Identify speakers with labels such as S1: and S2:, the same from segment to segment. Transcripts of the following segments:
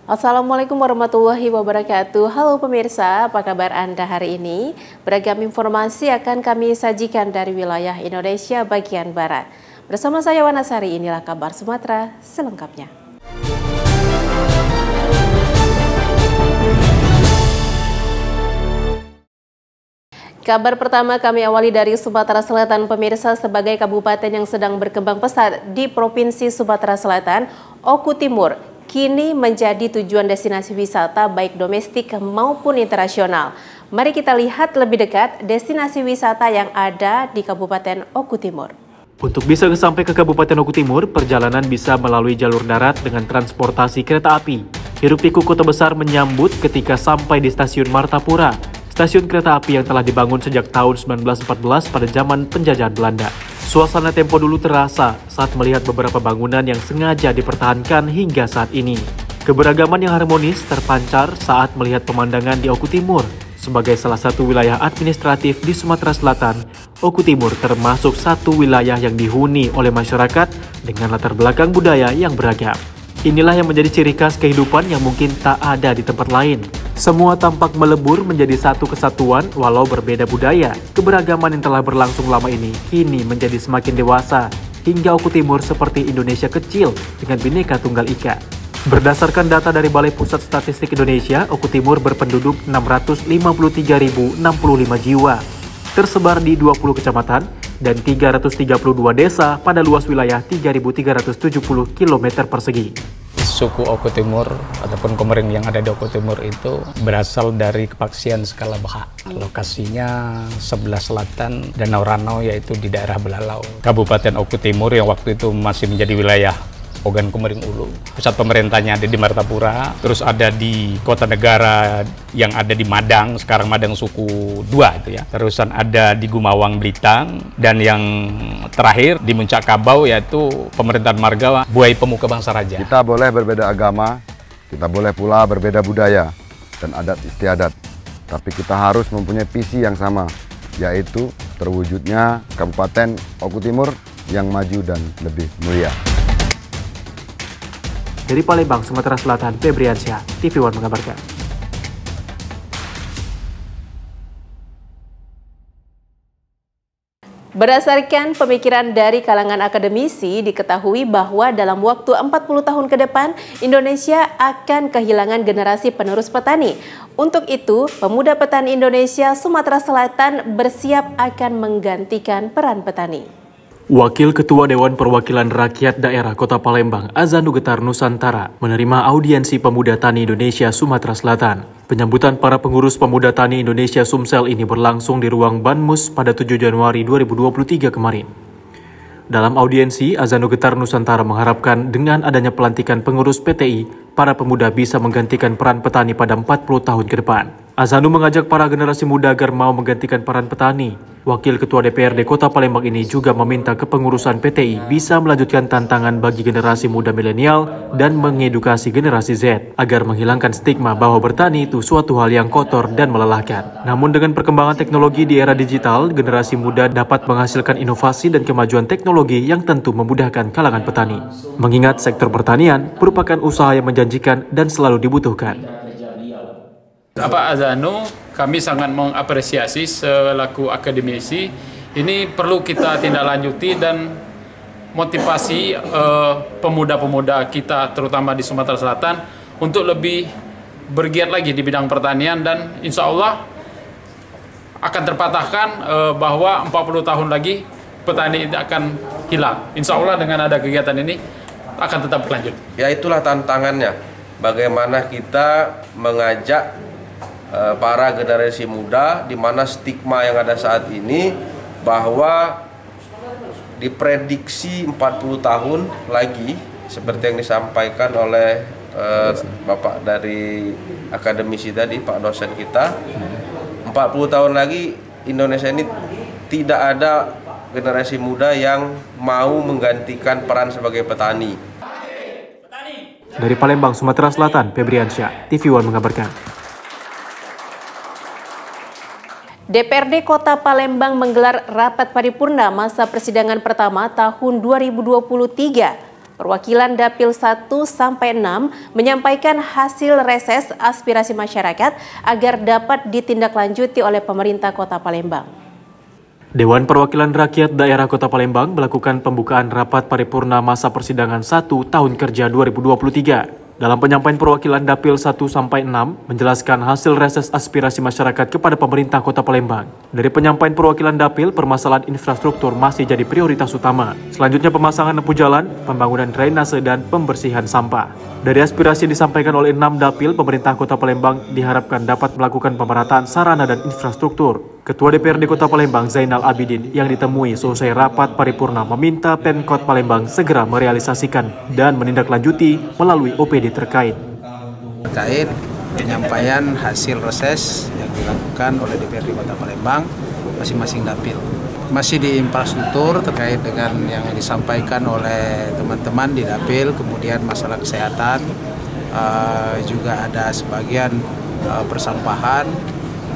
S1: Assalamualaikum warahmatullahi wabarakatuh. Halo pemirsa, apa kabar Anda hari ini? Beragam informasi akan kami sajikan dari wilayah Indonesia bagian Barat. Bersama saya Wanasari, inilah kabar Sumatera selengkapnya. Kabar pertama kami awali dari Sumatera Selatan, pemirsa. Sebagai kabupaten yang sedang berkembang pesat di Provinsi Sumatera Selatan, Oku Timur kini menjadi tujuan destinasi wisata baik domestik maupun internasional. Mari kita lihat lebih dekat destinasi wisata yang ada di Kabupaten Oku Timur.
S2: Untuk bisa sampai ke Kabupaten Oku Timur, perjalanan bisa melalui jalur darat dengan transportasi kereta api. Hiruk-pikuk kota besar menyambut ketika sampai di Stasiun Martapura, stasiun kereta api yang telah dibangun sejak tahun 1914 pada zaman penjajahan Belanda. Suasana tempo dulu terasa saat melihat beberapa bangunan yang sengaja dipertahankan hingga saat ini. Keberagaman yang harmonis terpancar saat melihat pemandangan di Oku Timur. Sebagai salah satu wilayah administratif di Sumatera Selatan, Oku Timur termasuk satu wilayah yang dihuni oleh masyarakat dengan latar belakang budaya yang beragam. Inilah yang menjadi ciri khas kehidupan yang mungkin tak ada di tempat lain. Semua tampak melebur menjadi satu kesatuan walau berbeda budaya. Keberagaman yang telah berlangsung lama ini kini menjadi semakin dewasa hingga Oku Timur seperti Indonesia kecil dengan Bhinneka Tunggal Ika. Berdasarkan data dari Balai Pusat Statistik Indonesia, Oku Timur berpenduduk 653.065 jiwa, tersebar di 20 kecamatan dan 332 desa pada luas wilayah 3.370 km persegi.
S3: Suku Oku Timur ataupun Komering yang ada di Oku Timur itu berasal dari Kepaksian Skala Baha. Lokasinya sebelah selatan Danau Ranau, yaitu di daerah Belalau. Kabupaten Oku Timur yang waktu itu masih menjadi wilayah Ogan Komering Ulu. Pusat pemerintahnya ada di Martapura, terus ada di kota negara yang ada di Madang, sekarang Madang suku 2 itu ya. Terusan ada di Gumawang Blitang, dan yang terakhir di Muncak Kabau yaitu pemerintahan Marga Buai Pemuka Bangsa Raja.
S4: Kita boleh berbeda agama, kita boleh pula berbeda budaya dan adat istiadat, tapi kita harus mempunyai visi yang sama, yaitu terwujudnya Kabupaten Oku Timur yang maju dan lebih mulia.
S2: Dari Palembang, Sumatera Selatan, Febriansyah, TV One mengabarkan.
S1: Berdasarkan pemikiran dari kalangan akademisi, diketahui bahwa dalam waktu 40 tahun ke depan, Indonesia akan kehilangan generasi penerus petani. Untuk itu, pemuda petani Indonesia Sumatera Selatan bersiap akan menggantikan peran petani.
S2: Wakil Ketua Dewan Perwakilan Rakyat Daerah Kota Palembang, Azanu Getar Nusantara, menerima audiensi Pemuda Tani Indonesia Sumatera Selatan. Penyambutan para pengurus Pemuda Tani Indonesia Sumsel ini berlangsung di ruang Banmus pada 7 Januari 2023 kemarin. Dalam audiensi, Azanu Getar Nusantara mengharapkan dengan adanya pelantikan pengurus PTI, para pemuda bisa menggantikan peran petani pada 40 tahun ke depan. Azanu mengajak para generasi muda agar mau menggantikan peran petani. Wakil Ketua DPRD Kota Palembang ini juga meminta kepengurusan PTI bisa melanjutkan tantangan bagi generasi muda milenial dan mengedukasi generasi Z agar menghilangkan stigma bahwa bertani itu suatu hal yang kotor dan melelahkan. Namun dengan perkembangan teknologi di era digital, generasi muda dapat menghasilkan inovasi dan kemajuan teknologi yang tentu memudahkan kalangan petani. Mengingat sektor pertanian merupakan usaha yang menjanjikan dan selalu dibutuhkan.
S5: Pak Azanu, kami sangat mengapresiasi selaku akademisi. Ini perlu kita tindak lanjuti dan motivasi pemuda-pemuda kita terutama di Sumatera Selatan untuk lebih bergiat lagi di bidang pertanian, dan insya Allah akan terpatahkan bahwa 40 tahun lagi petani itu akan hilang. Insya Allah dengan ada kegiatan ini akan tetap berlanjut.
S6: Ya, itulah tantangannya. Bagaimana kita mengajak para generasi muda, di mana stigma yang ada saat ini bahwa diprediksi 40 tahun lagi seperti yang disampaikan oleh Bapak dari akademisi tadi, Pak dosen kita, 40 tahun lagi Indonesia ini tidak ada generasi muda yang mau menggantikan peran sebagai petani.
S2: Dari Palembang, Sumatera Selatan, Febriansyah, TV One mengabarkan.
S1: DPRD Kota Palembang menggelar rapat paripurna masa persidangan pertama tahun 2023. Perwakilan Dapil 1-6 menyampaikan hasil reses aspirasi masyarakat agar dapat ditindaklanjuti oleh pemerintah Kota Palembang.
S2: Dewan Perwakilan Rakyat Daerah Kota Palembang melakukan pembukaan rapat paripurna masa persidangan 1 tahun kerja 2023. Dalam penyampaian perwakilan Dapil 1-6 menjelaskan hasil reses aspirasi masyarakat kepada pemerintah Kota Palembang. Dari penyampaian perwakilan Dapil, permasalahan infrastruktur masih jadi prioritas utama. Selanjutnya pemasangan lampu jalan, pembangunan drainase, dan pembersihan sampah. Dari aspirasi yang disampaikan oleh 6 Dapil, pemerintah Kota Palembang diharapkan dapat melakukan pemerataan sarana dan infrastruktur. Ketua DPRD Kota Palembang Zainal Abidin yang ditemui selesai rapat paripurna meminta Pemkot Palembang segera merealisasikan dan menindaklanjuti melalui OPD terkait
S7: penyampaian hasil reses yang dilakukan oleh DPRD Kota Palembang masing-masing dapil. Masih di infrastruktur terkait dengan yang disampaikan oleh teman-teman di dapil, kemudian masalah kesehatan, juga ada sebagian persampahan.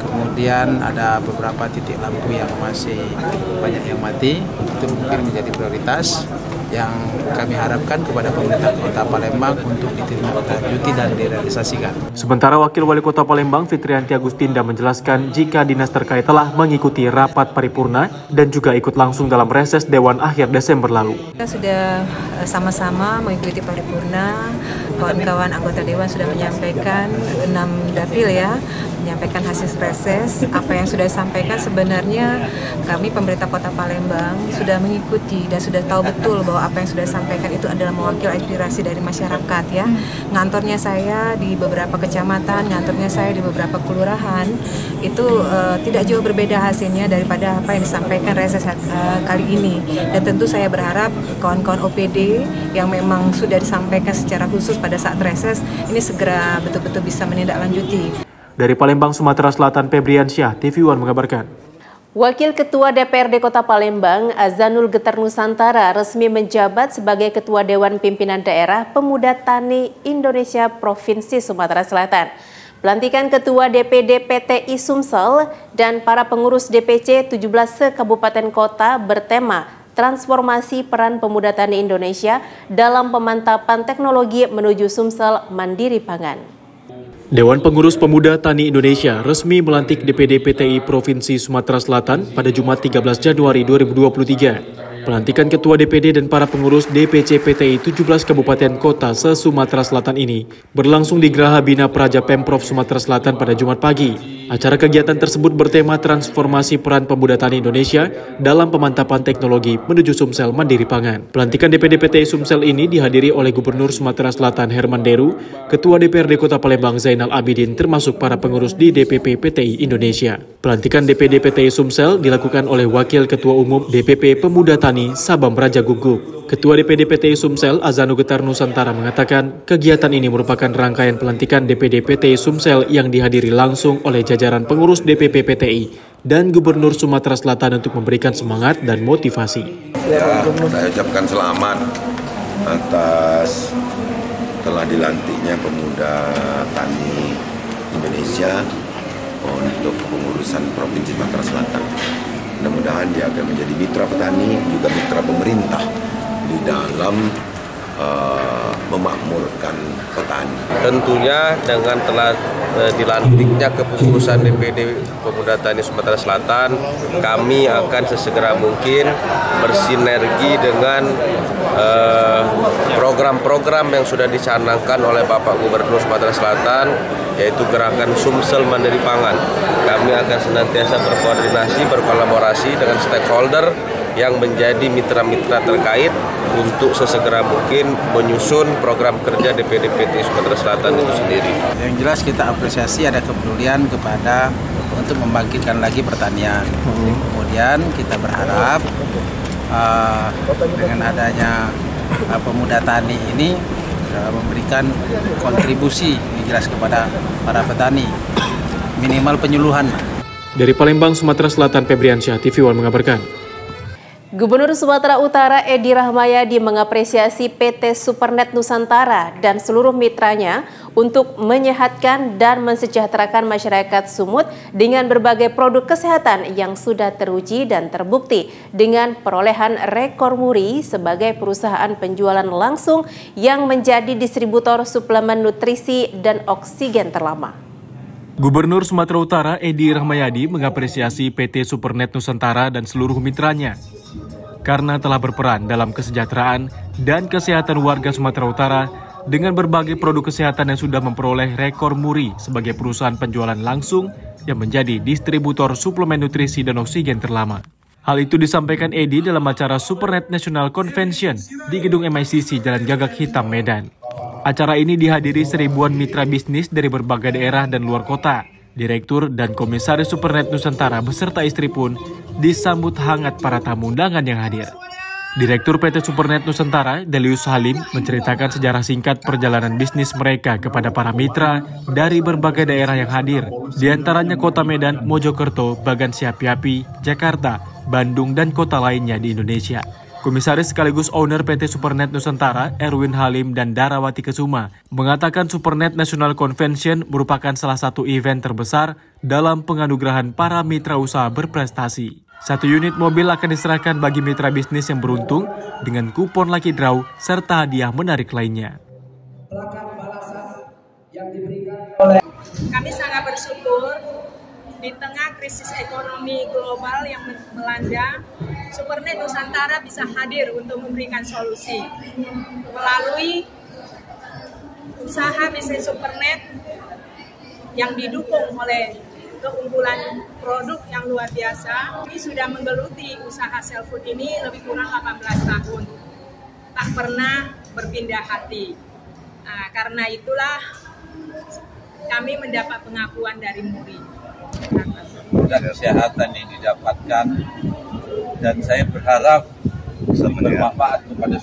S7: Kemudian ada beberapa titik lampu yang masih banyak yang mati, itu mungkin menjadi prioritas yang kami harapkan kepada pemerintah Kota Palembang untuk ditindaklanjuti dan direalisasikan.
S2: Sementara Wakil Wali Kota Palembang Fitrianti Agustinda menjelaskan jika dinas terkait telah mengikuti rapat paripurna dan juga ikut langsung dalam reses Dewan akhir Desember lalu.
S8: Kita sudah sama-sama mengikuti paripurna, kawan-kawan anggota Dewan sudah menyampaikan 6 dapil ya, menyampaikan hasil reses. Apa yang sudah disampaikan sebenarnya kami pemerintah Kota Palembang sudah mengikuti dan sudah tahu betul bahwa apa yang sudah disampaikan itu adalah mewakili aspirasi dari masyarakat ya. Ngantornya saya di beberapa kecamatan, ngantornya saya di beberapa kelurahan itu tidak jauh berbeda hasilnya daripada apa yang disampaikan reses kali ini. Dan tentu saya berharap kawan-kawan OPD yang memang sudah disampaikan secara khusus pada saat reses ini segera betul-betul bisa menindaklanjuti.
S2: Dari Palembang, Sumatera Selatan, Febriansyah, TV One mengabarkan.
S1: Wakil Ketua DPRD Kota Palembang, Azanul Getar Nusantara, resmi menjabat sebagai Ketua Dewan Pimpinan Daerah Pemuda Tani Indonesia Provinsi Sumatera Selatan. Pelantikan Ketua DPD PTI Sumsel dan para pengurus DPC 17 se-kabupaten kota bertema Transformasi Peran Pemuda Tani Indonesia dalam Pemantapan Teknologi menuju Sumsel Mandiri Pangan.
S2: Dewan Pengurus Pemuda Tani Indonesia resmi melantik DPD PTI Provinsi Sumatera Selatan pada Jumat 13 Januari 2023. Pelantikan Ketua DPD dan para pengurus DPC PTI 17 Kabupaten Kota se-Sumatera Selatan ini berlangsung di Geraha Bina Praja Pemprov Sumatera Selatan pada Jumat pagi. Acara kegiatan tersebut bertema Transformasi Peran Pemuda Tani Indonesia dalam Pemantapan Teknologi menuju Sumsel Mandiri Pangan. Pelantikan DPD PTI Sumsel ini dihadiri oleh Gubernur Sumatera Selatan Herman Deru, Ketua DPRD Kota Palembang Zainal Abidin, termasuk para pengurus di DPP PTI Indonesia. Pelantikan DPD PTI Sumsel dilakukan oleh Wakil Ketua Umum DPP Pemuda Tani Sabam Raja Guguk. Ketua DPD PTI Sumsel Azanul Getar Nusantara mengatakan kegiatan ini merupakan rangkaian pelantikan DPD PTI Sumsel yang dihadiri langsung oleh jajaran pengurus DPP PTI dan Gubernur Sumatera Selatan untuk memberikan semangat dan motivasi.
S9: Ya, saya ucapkan selamat atas telah dilantiknya Pemuda Tani Indonesia untuk kepengurusan Provinsi Sumatera Selatan. Mudah-mudahan dia akan menjadi mitra petani, juga mitra pemerintah di dalam memakmurkan petani.
S6: Tentunya dengan telah dilantiknya kepengurusan DPD Pemuda Tani Sumatera Selatan, kami akan sesegera mungkin bersinergi dengan program-program yang sudah dicanangkan oleh Bapak Gubernur Sumatera Selatan, yaitu Gerakan Sumsel Mandiri Pangan. Kami akan senantiasa berkoordinasi, berkolaborasi dengan stakeholder yang menjadi mitra-mitra terkait untuk sesegera mungkin menyusun program kerja DPD PTI Sumatera Selatan itu sendiri.
S7: Yang jelas kita apresiasi ada kepedulian kepada untuk membangkitkan lagi pertanian. Kemudian kita berharap dengan adanya pemuda tani ini memberikan kontribusi yang jelas kepada para petani, minimal penyuluhan.
S2: Dari Palembang, Sumatera Selatan, Febriansyah, TV One mengabarkan.
S1: Gubernur Sumatera Utara Edi Rahmayadi mengapresiasi PT Supernet Nusantara dan seluruh mitranya untuk menyehatkan dan mensejahterakan masyarakat Sumut dengan berbagai produk kesehatan yang sudah teruji dan terbukti dengan perolehan rekor muri sebagai perusahaan penjualan langsung yang menjadi distributor suplemen nutrisi dan oksigen terlama.
S2: Gubernur Sumatera Utara Edi Rahmayadi mengapresiasi PT Supernet Nusantara dan seluruh mitranya karena telah berperan dalam kesejahteraan dan kesehatan warga Sumatera Utara dengan berbagai produk kesehatan yang sudah memperoleh rekor muri sebagai perusahaan penjualan langsung yang menjadi distributor suplemen nutrisi dan oksigen terlama. Hal itu disampaikan Edi dalam acara Supernet National Convention di Gedung MICC Jalan Gagak Hitam, Medan. Acara ini dihadiri seribuan mitra bisnis dari berbagai daerah dan luar kota. Direktur dan Komisaris Supernet Nusantara beserta istri pun disambut hangat para tamu undangan yang hadir. Direktur PT Supernet Nusantara, Delius Halim, menceritakan sejarah singkat perjalanan bisnis mereka kepada para mitra dari berbagai daerah yang hadir, di antaranya Kota Medan, Mojokerto, Bagan Siapi-Api, Jakarta, Bandung, dan kota lainnya di Indonesia. Komisaris sekaligus owner PT Supernet Nusantara, Erwin Halim dan Darawati Kesuma, mengatakan Supernet National Convention merupakan salah satu event terbesar dalam penganugerahan para mitra usaha berprestasi. 1 unit mobil akan diserahkan bagi mitra bisnis yang beruntung dengan kupon lucky draw serta hadiah menarik lainnya.
S10: Kami sangat bersyukur di tengah krisis ekonomi global yang melanda, Supernet Nusantara bisa hadir untuk memberikan solusi. Melalui usaha bisnis Supernet yang didukung oleh keunggulan produk yang luar biasa, kami sudah menggeluti usaha self food ini lebih kurang 18 tahun. Tak pernah berpindah hati. Nah, karena itulah kami mendapat pengakuan dari MURI.
S11: Dan kesehatan yang didapatkan, dan saya berharap bermanfaat kepada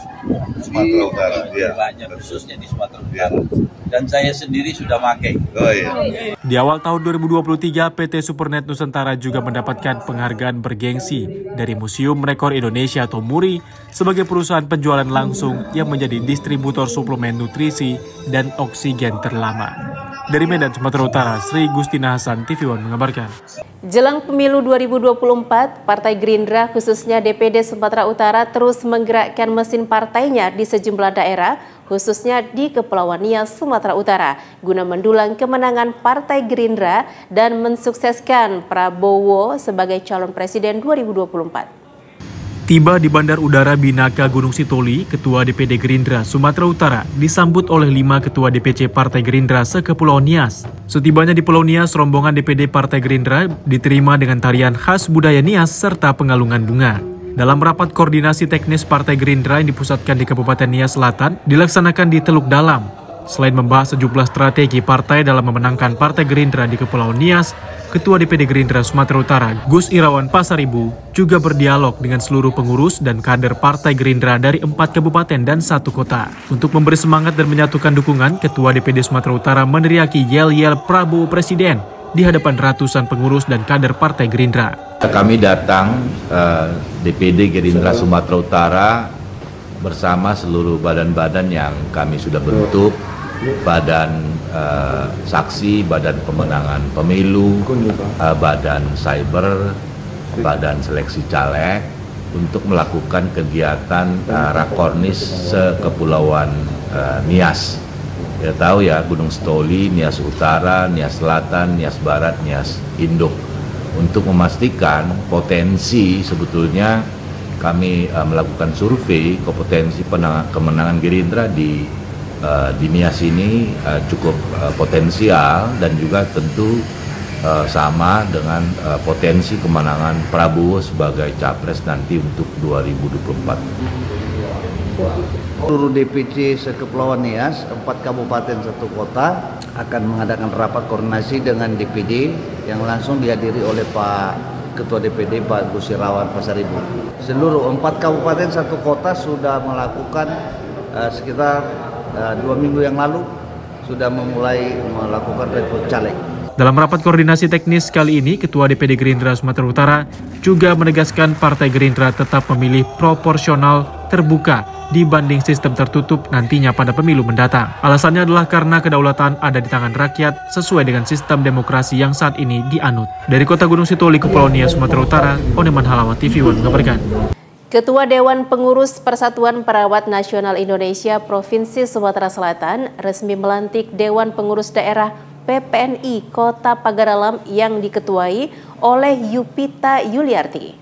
S11: Sumatera Utara, banyak khususnya di Sumatera Utara. Dan saya sendiri sudah pakai.
S2: Di awal tahun 2023, PT Supernet Nusantara juga mendapatkan penghargaan bergengsi dari Museum Rekor Indonesia atau MURI sebagai perusahaan penjualan langsung yang menjadi distributor suplemen nutrisi dan oksigen terlama. Dari Medan, Sumatera Utara, Sri Gustina Hasan, TV One mengabarkan.
S1: Jelang pemilu 2024, Partai Gerindra khususnya DPD Sumatera Utara terus menggerakkan mesin partainya di sejumlah daerah, khususnya di Kepulauan Nias, Sumatera Utara, guna mendulang kemenangan Partai Gerindra dan mensukseskan Prabowo sebagai calon presiden 2024.
S2: Tiba di Bandar Udara Binaka Gunung Sitoli, Ketua DPD Gerindra Sumatera Utara disambut oleh 5 Ketua DPC Partai Gerindra se-Kepulauan Nias. Setibanya di Pulau Nias, rombongan DPD Partai Gerindra diterima dengan tarian khas budaya Nias serta pengalungan bunga. Dalam rapat koordinasi teknis Partai Gerindra yang dipusatkan di Kabupaten Nias Selatan, dilaksanakan di Teluk Dalam. Selain membahas sejumlah strategi partai dalam memenangkan Partai Gerindra di Kepulauan Nias, Ketua DPD Gerindra Sumatera Utara, Gus Irawan Pasaribu, juga berdialog dengan seluruh pengurus dan kader Partai Gerindra dari 4 kabupaten dan 1 kota. Untuk memberi semangat dan menyatukan dukungan, Ketua DPD Sumatera Utara meneriaki yel-yel Prabowo Presiden di hadapan ratusan pengurus dan kader Partai Gerindra.
S11: Kami datang DPD Gerindra Sumatera Utara bersama seluruh badan-badan yang kami sudah bentuk, badan saksi, badan pemenangan pemilu, badan cyber, badan seleksi caleg, untuk melakukan kegiatan rakornis se-Kepulauan Nias. Kita tahu ya, Gunung Sitoli, Nias Utara, Nias Selatan, Nias Barat, Nias Induk. Untuk memastikan potensi, sebetulnya kami melakukan survei kompetensi kemenangan Gerindra di Nias ini cukup potensial, dan juga tentu sama dengan potensi kemenangan Prabowo sebagai capres nanti untuk 2024.
S12: Seluruh DPC se-Kepulauan Nias, 4 kabupaten 1 kota akan mengadakan rapat koordinasi dengan DPD yang langsung dihadiri oleh Pak Ketua DPD Pak Gus Irawan Pasaribu. Seluruh 4 kabupaten 1 kota sudah melakukan sekitar 2 minggu yang lalu sudah memulai melakukan rekrut caleg.
S2: Dalam rapat koordinasi teknis kali ini, Ketua DPD Gerindra Sumatera Utara juga menegaskan Partai Gerindra tetap memilih proporsional terbuka dibanding sistem tertutup nantinya pada pemilu mendatang. Alasannya adalah karena kedaulatan ada di tangan rakyat sesuai dengan sistem demokrasi yang saat ini dianut. Dari Kota Gunung Sitoli, Kepulauan Nias, Sumatera Utara, Oneman Halawa TV One mengabarkan.
S1: Ketua Dewan Pengurus Persatuan Perawat Nasional Indonesia Provinsi Sumatera Selatan resmi melantik Dewan Pengurus Daerah PPNI Kota Pagar Alam yang diketuai oleh Yupita Yuliarti.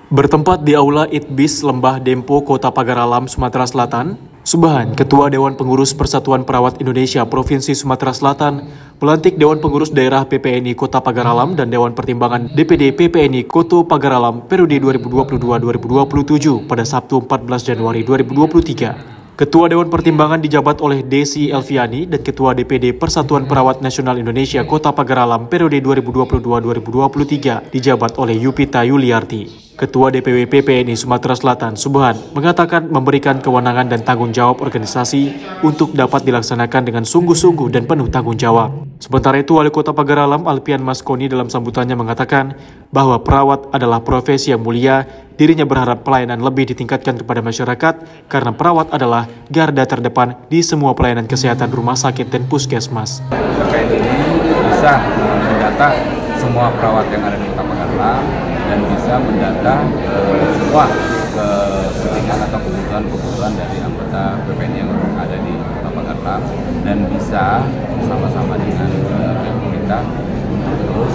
S2: Bertempat di Aula Itbis Lembah Dempo Kota Pagar Alam, Sumatera Selatan, Subhan, Ketua Dewan Pengurus Persatuan Perawat Indonesia Provinsi Sumatera Selatan, melantik Dewan Pengurus Daerah PPNI Kota Pagar Alam dan Dewan Pertimbangan DPD PPNI Kota Pagar Alam periode 2022-2027 pada Sabtu 14 Januari 2023. Ketua Dewan Pertimbangan dijabat oleh Desi Elviani dan Ketua DPD Persatuan Perawat Nasional Indonesia Kota Pagar Alam periode 2022-2023 dijabat oleh Yupita Yuliarti. Ketua DPW PPNI Sumatera Selatan, Subhan, mengatakan memberikan kewenangan dan tanggung jawab organisasi untuk dapat dilaksanakan dengan sungguh-sungguh dan penuh tanggung jawab. Sementara itu, Wali Kota Pagar Alam, Alpian Maskoni dalam sambutannya mengatakan bahwa perawat adalah profesi yang mulia. Dirinya berharap pelayanan lebih ditingkatkan kepada masyarakat karena perawat adalah garda terdepan di semua pelayanan kesehatan rumah sakit dan puskesmas.
S13: Terkait ini bisa mendata semua perawat yang ada di Kota Pagar Alam dan bisa mendata semua kepentingan atau kebutuhan dari anggota PPNI yang ada di Kota Pagar Alam dan bisa bersama-sama dengan pemerintah untuk terus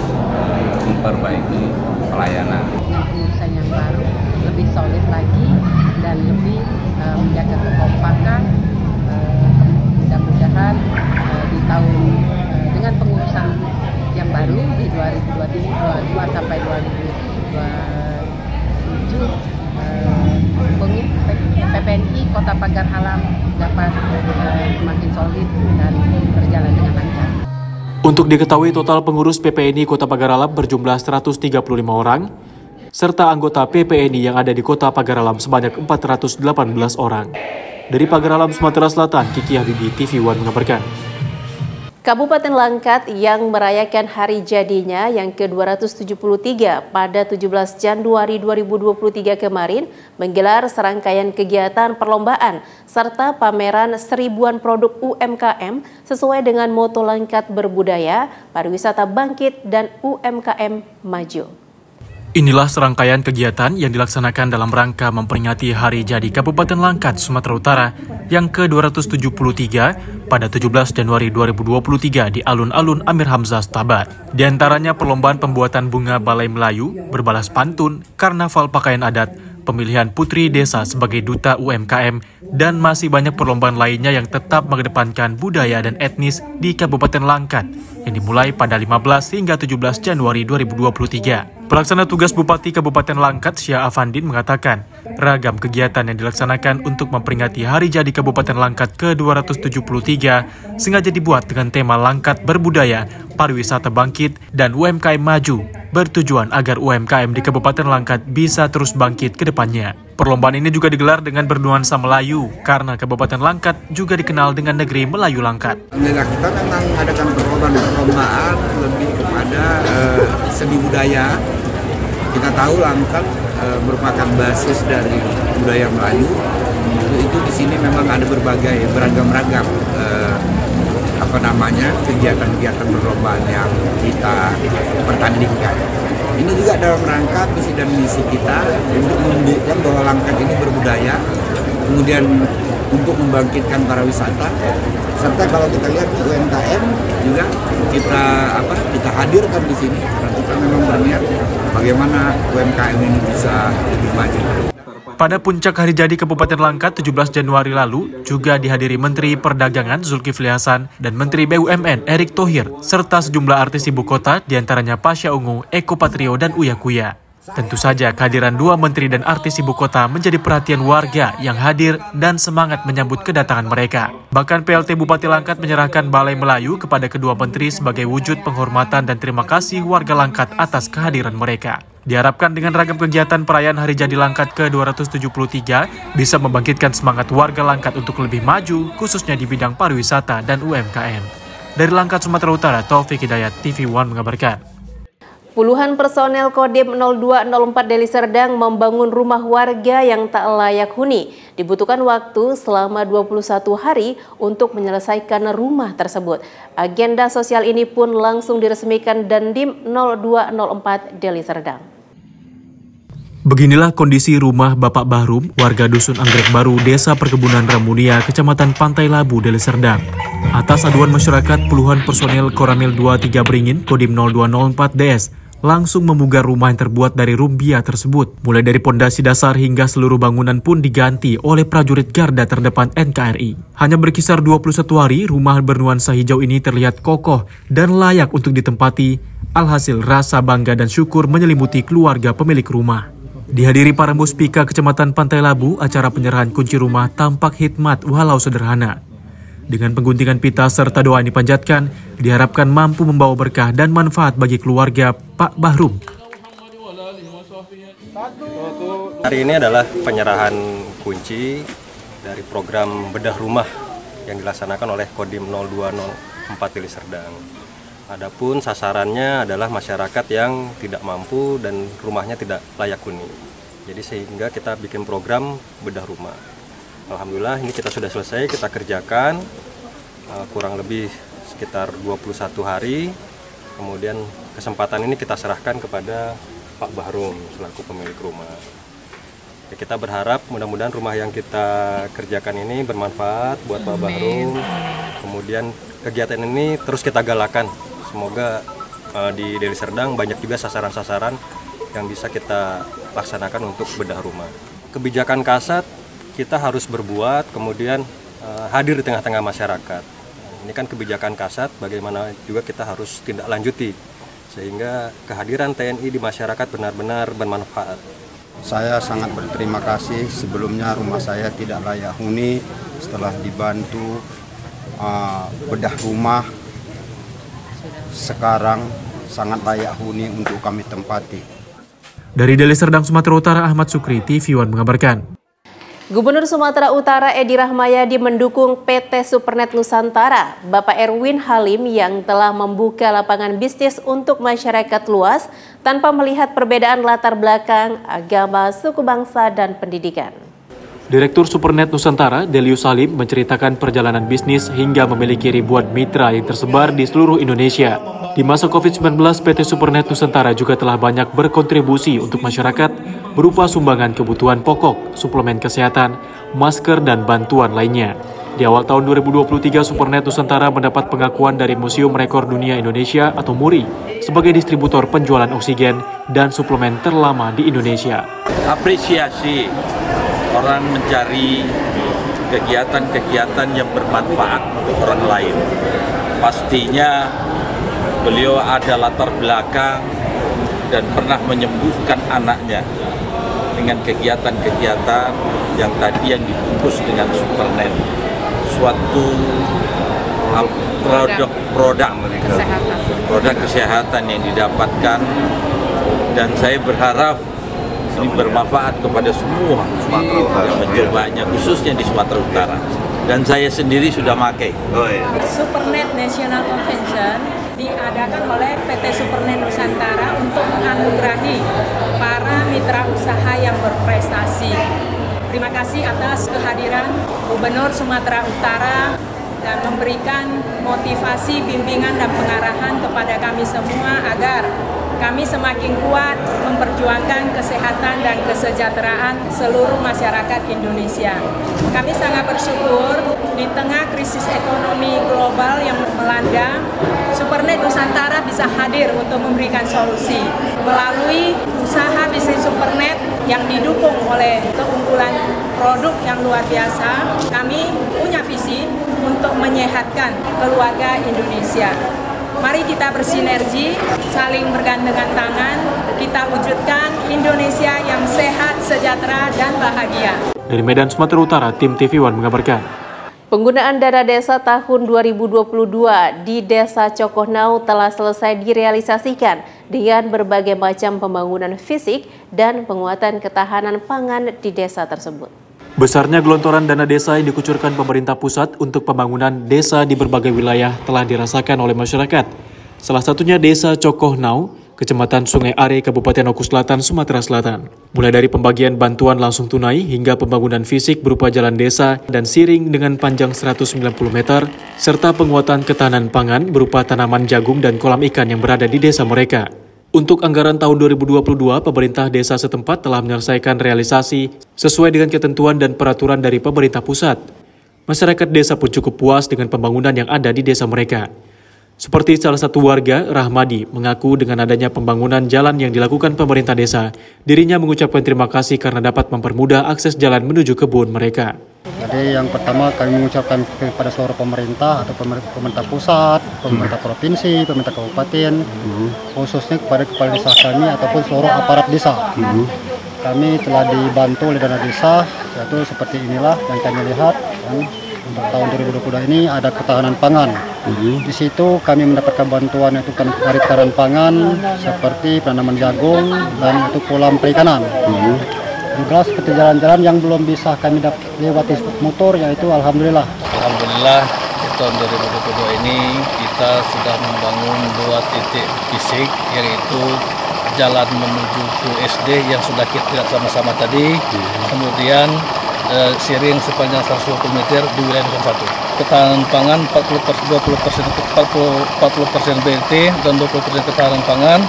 S13: memperbaiki pelayanan.
S14: Pengurusan yang baru lebih solid lagi dan lebih menjaga kekompakan. Mudah-mudahan di tahun dengan pengurusan yang baru di 2022 sampai 2027 PPNI Kota Pagar Alam dapat semakin solid dan berjalan dengan lancar.
S2: Untuk diketahui, total pengurus PPNI Kota Pagar Alam berjumlah 135 orang, serta anggota PPNI yang ada di Kota Pagar Alam sebanyak 418 orang. Dari Pagar Alam, Sumatera Selatan, Kiki Habibi, TV One mengabarkan.
S1: Kabupaten Langkat yang merayakan hari jadinya yang ke-273 pada 17 Januari 2023 kemarin menggelar serangkaian kegiatan perlombaan serta pameran seribuan produk UMKM sesuai dengan moto Langkat Berbudaya, Pariwisata Bangkit, dan UMKM Maju.
S2: Inilah serangkaian kegiatan yang dilaksanakan dalam rangka memperingati Hari Jadi Kabupaten Langkat, Sumatera Utara yang ke-273 pada 17 Januari 2023 di Alun-Alun Amir Hamzah, Stabat. Di antaranya perlombaan pembuatan bunga balai Melayu, berbalas pantun, karnaval pakaian adat, pemilihan putri desa sebagai duta UMKM, dan masih banyak perlombaan lainnya yang tetap mengedepankan budaya dan etnis di Kabupaten Langkat yang dimulai pada 15 hingga 17 Januari 2023. Pelaksana tugas Bupati Kabupaten Langkat, Syah Afandin, mengatakan ragam kegiatan yang dilaksanakan untuk memperingati Hari Jadi Kabupaten Langkat ke-273 sengaja dibuat dengan tema Langkat Berbudaya, Pariwisata Bangkit, dan UMKM Maju, bertujuan agar UMKM di Kabupaten Langkat bisa terus bangkit ke depannya. Perlombaan ini juga digelar dengan bernuansa Melayu, karena Kabupaten Langkat juga dikenal dengan negeri Melayu Langkat.
S15: Kita memang adakan perlombaan lebih kepada seni budaya. Kita tahu Langkat merupakan basis dari budaya Melayu. Itu di sini memang ada berbagai beragam-ragam kegiatan-kegiatan perlombaan yang kita pertandingkan. Ini juga dalam rangka visi dan misi kita untuk menunjukkan bahwa Langkat ini berbudaya, kemudian untuk membangkitkan pariwisata, serta kalau kita lihat UMKM juga kita hadirkan di sini karena kita memang berniat bagaimana UMKM ini bisa lebih maju.
S2: Pada puncak Hari Jadi Kabupaten Langkat 17 Januari lalu juga dihadiri Menteri Perdagangan Zulkifli Hasan dan Menteri BUMN Erick Thohir serta sejumlah artis ibu kota diantaranya Pasha Ungu, Eko Patrio, dan Uya Kuya. Tentu saja kehadiran dua menteri dan artis ibu kota menjadi perhatian warga yang hadir dan semangat menyambut kedatangan mereka. Bahkan PLT Bupati Langkat menyerahkan Balai Melayu kepada kedua menteri sebagai wujud penghormatan dan terima kasih warga Langkat atas kehadiran mereka. Diharapkan dengan ragam kegiatan perayaan Hari Jadi Langkat ke-273 bisa membangkitkan semangat warga Langkat untuk lebih maju, khususnya di bidang pariwisata dan UMKM. Dari Langkat, Sumatera Utara, Taufik Hidayat, TV One mengabarkan.
S1: Puluhan personel Kodim 0204 Deli Serdang membangun rumah warga yang tak layak huni. Dibutuhkan waktu selama 21 hari untuk menyelesaikan rumah tersebut. Agenda sosial ini pun langsung diresmikan Dandim 0204 Deli Serdang.
S2: Beginilah kondisi rumah Bapak Bahrum, warga Dusun Anggrek Baru, Desa Perkebunan Ramunia, Kecamatan Pantai Labu, Deli Serdang. Atas aduan masyarakat, puluhan personel Koramil 23 Beringin, Kodim 0204 DS, langsung memugar rumah yang terbuat dari rumbia tersebut. Mulai dari pondasi dasar hingga seluruh bangunan pun diganti oleh prajurit garda terdepan NKRI. Hanya berkisar 21 hari, rumah bernuansa hijau ini terlihat kokoh dan layak untuk ditempati. Alhasil rasa bangga dan syukur menyelimuti keluarga pemilik rumah. Dihadiri para muspika Kecamatan Pantai Labu, acara penyerahan kunci rumah tampak hikmat walau sederhana. Dengan pengguntingan pita serta doa yang dipanjatkan, diharapkan mampu membawa berkah dan manfaat bagi keluarga Pak Bahrum.
S16: Hari ini adalah penyerahan kunci dari program bedah rumah yang dilaksanakan oleh Kodim 0204 Deli Serdang. Adapun sasarannya adalah masyarakat yang tidak mampu dan rumahnya tidak layak huni. Jadi sehingga kita bikin program bedah rumah. Alhamdulillah ini kita sudah selesai, kita kerjakan kurang lebih sekitar 21 hari. Kemudian kesempatan ini kita serahkan kepada Pak Bahrum selaku pemilik rumah. Ya, kita berharap mudah-mudahan rumah yang kita kerjakan ini bermanfaat buat Pak Bahrum. Kemudian kegiatan ini terus kita galakan. Semoga di Deli Serdang banyak juga sasaran-sasaran yang bisa kita laksanakan untuk bedah rumah. Kebijakan Kasat kita harus berbuat, kemudian hadir di tengah-tengah masyarakat. Ini kan kebijakan Kasat, bagaimana juga kita harus tindak lanjuti, sehingga kehadiran TNI di masyarakat benar-benar bermanfaat.
S17: Saya sangat berterima kasih, sebelumnya rumah saya tidak layak huni, setelah dibantu bedah rumah, sekarang sangat layak huni untuk kami tempati.
S2: Dari Deli Serdang, Sumatera Utara, Ahmad Sukri, TV One mengabarkan.
S1: Gubernur Sumatera Utara Edi Rahmayadi mendukung PT Supernet Nusantara, Bapak Erwin Halim yang telah membuka lapangan bisnis untuk masyarakat luas tanpa melihat perbedaan latar belakang, agama, suku bangsa, dan pendidikan.
S2: Direktur Supernet Nusantara, Delius Halim, menceritakan perjalanan bisnis hingga memiliki ribuan mitra yang tersebar di seluruh Indonesia. Di masa COVID-19, PT Supernet Nusantara juga telah banyak berkontribusi untuk masyarakat berupa sumbangan kebutuhan pokok, suplemen kesehatan, masker, dan bantuan lainnya. Di awal tahun 2023, Supernet Nusantara mendapat pengakuan dari Museum Rekor Dunia Indonesia atau MURI sebagai distributor penjualan oksigen dan suplemen terlama di Indonesia.
S11: Apresiasi orang mencari kegiatan-kegiatan yang bermanfaat untuk orang lain. Pastinya beliau ada latar belakang dan pernah menyembuhkan anaknya dengan kegiatan-kegiatan yang tadi yang dibungkus dengan Supernet. Suatu produk kesehatan yang didapatkan, dan saya berharap ini bermanfaat kepada semua yang mencobanya, khususnya di Sumatera Utara. Dan saya sendiri sudah pakai.
S10: Supernet National Convention diadakan oleh PT Supernet Nusantara untuk menganugerahi para mitra usaha yang berprestasi. Terima kasih atas kehadiran Gubernur Sumatera Utara dan memberikan motivasi, bimbingan, dan pengarahan kepada kami semua agar kami semakin kuat memperjuangkan kesehatan dan kesejahteraan seluruh masyarakat Indonesia. Kami sangat bersyukur di tengah krisis ekonomi global yang melanda, Supernet Nusantara bisa hadir untuk memberikan solusi. Melalui usaha bisnis Supernet yang didukung oleh keunggulan produk yang luar biasa, kami punya visi untuk menyehatkan keluarga Indonesia. Mari kita bersinergi, saling bergandengan tangan, kita wujudkan Indonesia yang sehat, sejahtera, dan bahagia.
S2: Dari Medan, Sumatera Utara, tim TV One mengabarkan.
S1: Penggunaan dana desa tahun 2022 di Desa Cokohnau telah selesai direalisasikan dengan berbagai macam pembangunan fisik dan penguatan ketahanan pangan di desa tersebut.
S2: Besarnya gelontoran dana desa yang dikucurkan pemerintah pusat untuk pembangunan desa di berbagai wilayah telah dirasakan oleh masyarakat. Salah satunya Desa Cokohnau, Kecamatan Sungai Are, Kabupaten Oku Selatan, Sumatera Selatan. Mulai dari pembagian bantuan langsung tunai hingga pembangunan fisik berupa jalan desa dan siring dengan panjang 190 meter, serta penguatan ketahanan pangan berupa tanaman jagung dan kolam ikan yang berada di desa mereka. Untuk anggaran tahun 2022, pemerintah desa setempat telah menyelesaikan realisasi sesuai dengan ketentuan dan peraturan dari pemerintah pusat. Masyarakat desa pun cukup puas dengan pembangunan yang ada di desa mereka. Seperti salah satu warga, Rahmadi, mengaku dengan adanya pembangunan jalan yang dilakukan pemerintah desa, dirinya mengucapkan terima kasih karena dapat mempermudah akses jalan menuju kebun mereka.
S18: Jadi yang pertama kami mengucapkan kepada seluruh pemerintah atau pemerintah pusat, pemerintah provinsi, pemerintah kabupaten, khususnya kepada kepala desa kami ataupun seluruh aparat desa. Kami telah dibantu oleh dana desa, yaitu seperti inilah yang kami lihat. Untuk tahun 2022 ini ada ketahanan pangan. Di situ kami mendapatkan bantuan yaitu dari ketahanan pangan seperti penanaman jagung dan itu kolam perikanan. Juga seperti jalan-jalan yang belum bisa kami lewati motor, yaitu alhamdulillah.
S19: Alhamdulillah di tahun 2022 ini kita sudah membangun 2 titik fisik, yaitu jalan menuju ke SD yang sudah kita lihat sama-sama tadi, kemudian siring sepanjang 120 meter di wilayah Dusun 1. Ketahanan pangan 20% BLT dan 20% ketahanan pangan.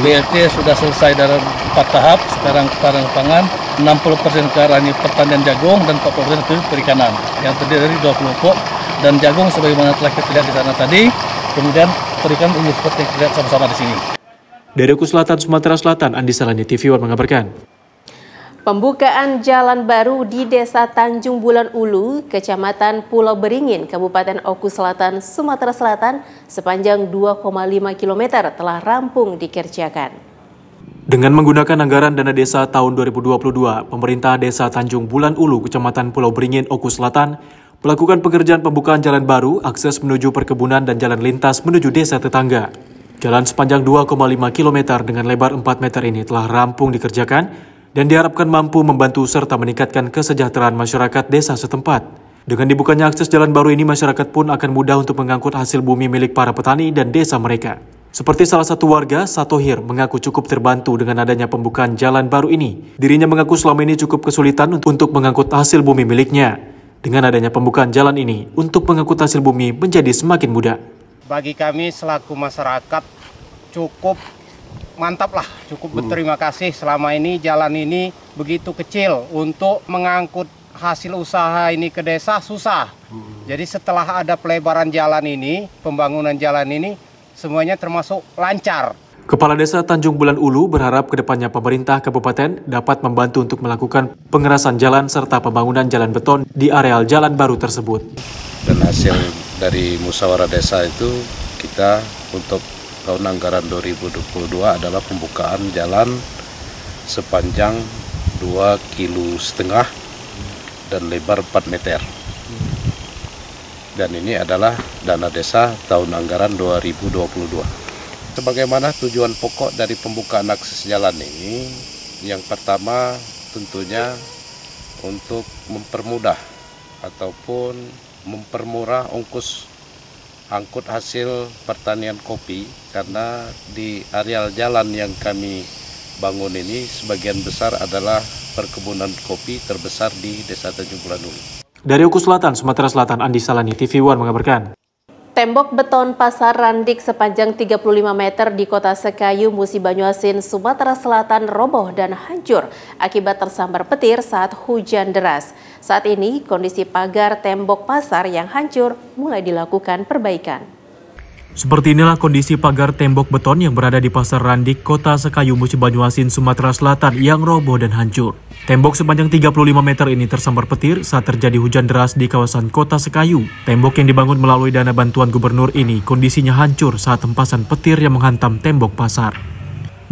S19: BLT sudah selesai dari 4 tahap, sekarang ketahanan pangan 60% ke arah pertanian jagung dan 40% ke perikanan yang terdiri dari 2 kelompok, dan jagung sebagaimana telah kita lihat di sana tadi, kemudian perikanan ini seperti yang kita lihat sama-sama di sini.
S2: Dari Oku Selatan, Sumatera Selatan, Andi Salani, TV One mengabarkan.
S1: Pembukaan jalan baru di Desa Tanjung Bulan Ulu, Kecamatan Pulau Beringin, Kabupaten Oku Selatan, Sumatera Selatan, sepanjang 2,5 km telah rampung dikerjakan.
S2: Dengan menggunakan anggaran dana desa tahun 2022, pemerintah Desa Tanjung Bulan Ulu, Kecamatan Pulau Beringin, Oku Selatan, melakukan pekerjaan pembukaan jalan baru, akses menuju perkebunan dan jalan lintas menuju desa tetangga. Jalan sepanjang 2,5 km dengan lebar 4 meter ini telah rampung dikerjakan dan diharapkan mampu membantu serta meningkatkan kesejahteraan masyarakat desa setempat. Dengan dibukanya akses jalan baru ini, masyarakat pun akan mudah untuk mengangkut hasil bumi milik para petani dan desa mereka. Seperti salah satu warga, Satohir, mengaku cukup terbantu dengan adanya pembukaan jalan baru ini. Dirinya mengaku selama ini cukup kesulitan untuk mengangkut hasil bumi miliknya. Dengan adanya pembukaan jalan ini, untuk mengangkut hasil bumi menjadi semakin mudah.
S20: Bagi kami selaku masyarakat cukup mantap lah, cukup berterima kasih. Selama ini jalan ini begitu kecil, untuk mengangkut hasil usaha ini ke desa susah. Jadi setelah ada pelebaran jalan ini, pembangunan jalan ini, semuanya termasuk lancar.
S2: Kepala Desa Tanjung Bulan Ulu berharap kedepannya pemerintah kabupaten dapat membantu untuk melakukan pengerasan jalan serta pembangunan jalan beton di areal jalan baru tersebut.
S21: Dan hasil dari musyawarah desa itu kita untuk tahun anggaran 2022 adalah pembukaan jalan sepanjang 2,5 km dan lebar 4 meter. Dan ini adalah dana desa tahun anggaran 2022. Sebagaimana tujuan pokok dari pembukaan akses jalan ini, yang pertama tentunya untuk mempermudah ataupun mempermurah ongkos angkut hasil pertanian kopi, karena di areal jalan yang kami bangun ini sebagian besar adalah perkebunan kopi terbesar di Desa Tanjung Bulan Ulu.
S2: Dari Oku Selatan, Sumatera Selatan, Andi Salani, TV One mengabarkan.
S1: Tembok beton Pasar Randik sepanjang 35 meter di Kota Sekayu, Musi Banyuasin, Sumatera Selatan roboh dan hancur akibat tersambar petir saat hujan deras. Saat ini kondisi pagar tembok pasar yang hancur mulai dilakukan perbaikan.
S2: Seperti inilah kondisi pagar tembok beton yang berada di Pasar Randik, Kota Sekayu, Musi Banyuasin, Sumatera Selatan yang roboh dan hancur. Tembok sepanjang 35 meter ini tersambar petir saat terjadi hujan deras di kawasan Kota Sekayu. Tembok yang dibangun melalui dana bantuan gubernur ini kondisinya hancur saat hempasan petir yang menghantam tembok pasar.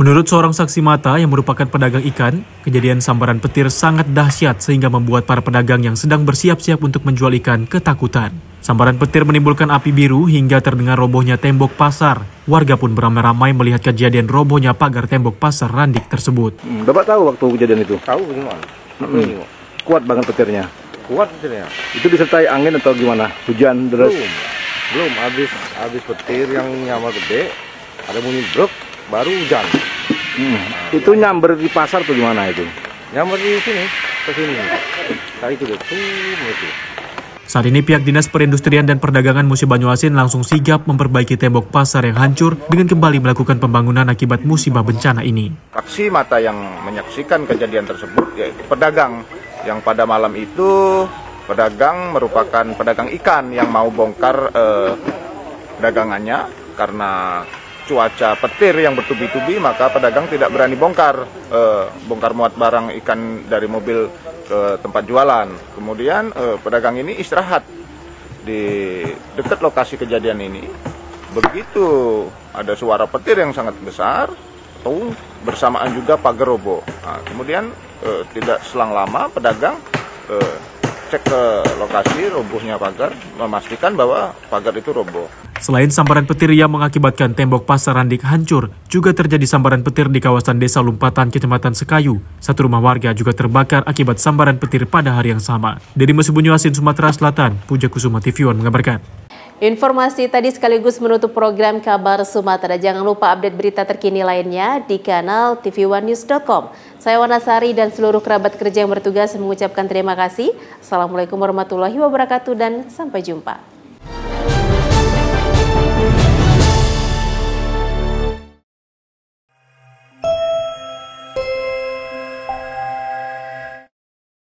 S2: Menurut seorang saksi mata yang merupakan pedagang ikan, kejadian sambaran petir sangat dahsyat sehingga membuat para pedagang yang sedang bersiap-siap untuk menjual ikan ketakutan. Sambaran petir menimbulkan api biru hingga terdengar robohnya tembok pasar. Warga pun beramai-ramai melihat kejadian robohnya pagar tembok Pasar Randik tersebut.
S22: Bapak tahu waktu kejadian itu?
S23: Tahu gimana?
S3: kuat banget petirnya.
S22: Kuat petirnya.
S3: Itu disertai angin atau gimana? Hujan deras?
S22: Belum. Habis petir yang nyamar gede, ada bunyi brok, baru hujan.
S3: Itu nyamber di pasar atau gimana itu?
S22: Nyamber di sini, ke sini. Tadi itu gitu.
S2: Saat ini pihak Dinas Perindustrian dan Perdagangan Musi Banyuasin langsung sigap memperbaiki tembok pasar yang hancur dengan kembali melakukan pembangunan akibat musibah bencana ini.
S22: Saksi mata yang menyaksikan kejadian tersebut yaitu pedagang yang pada malam itu pedagang merupakan pedagang ikan yang mau bongkar dagangannya karena cuaca petir yang bertubi-tubi, maka pedagang tidak berani bongkar muat barang ikan dari mobil ke tempat jualan. Kemudian pedagang ini istirahat di dekat lokasi kejadian ini. Begitu ada suara petir yang sangat besar, bersamaan juga pagar roboh. Nah, kemudian tidak selang lama pedagang cek ke lokasi robohnya pagar, memastikan bahwa pagar itu roboh.
S2: Selain sambaran petir yang mengakibatkan tembok pasar Randik hancur, juga terjadi sambaran petir di kawasan Desa Lumpatan, Kecamatan Sekayu. Satu rumah warga juga terbakar akibat sambaran petir pada hari yang sama. Dari Musi Banyuasin, Sumatera Selatan, Puja Kusuma TV One mengabarkan.
S1: Informasi tadi sekaligus menutup program Kabar Sumatera. Jangan lupa update berita terkini lainnya di kanal tv1news.com. Saya Wanasari dan seluruh kerabat kerja yang bertugas mengucapkan terima kasih. Assalamualaikum warahmatullahi wabarakatuh dan sampai jumpa.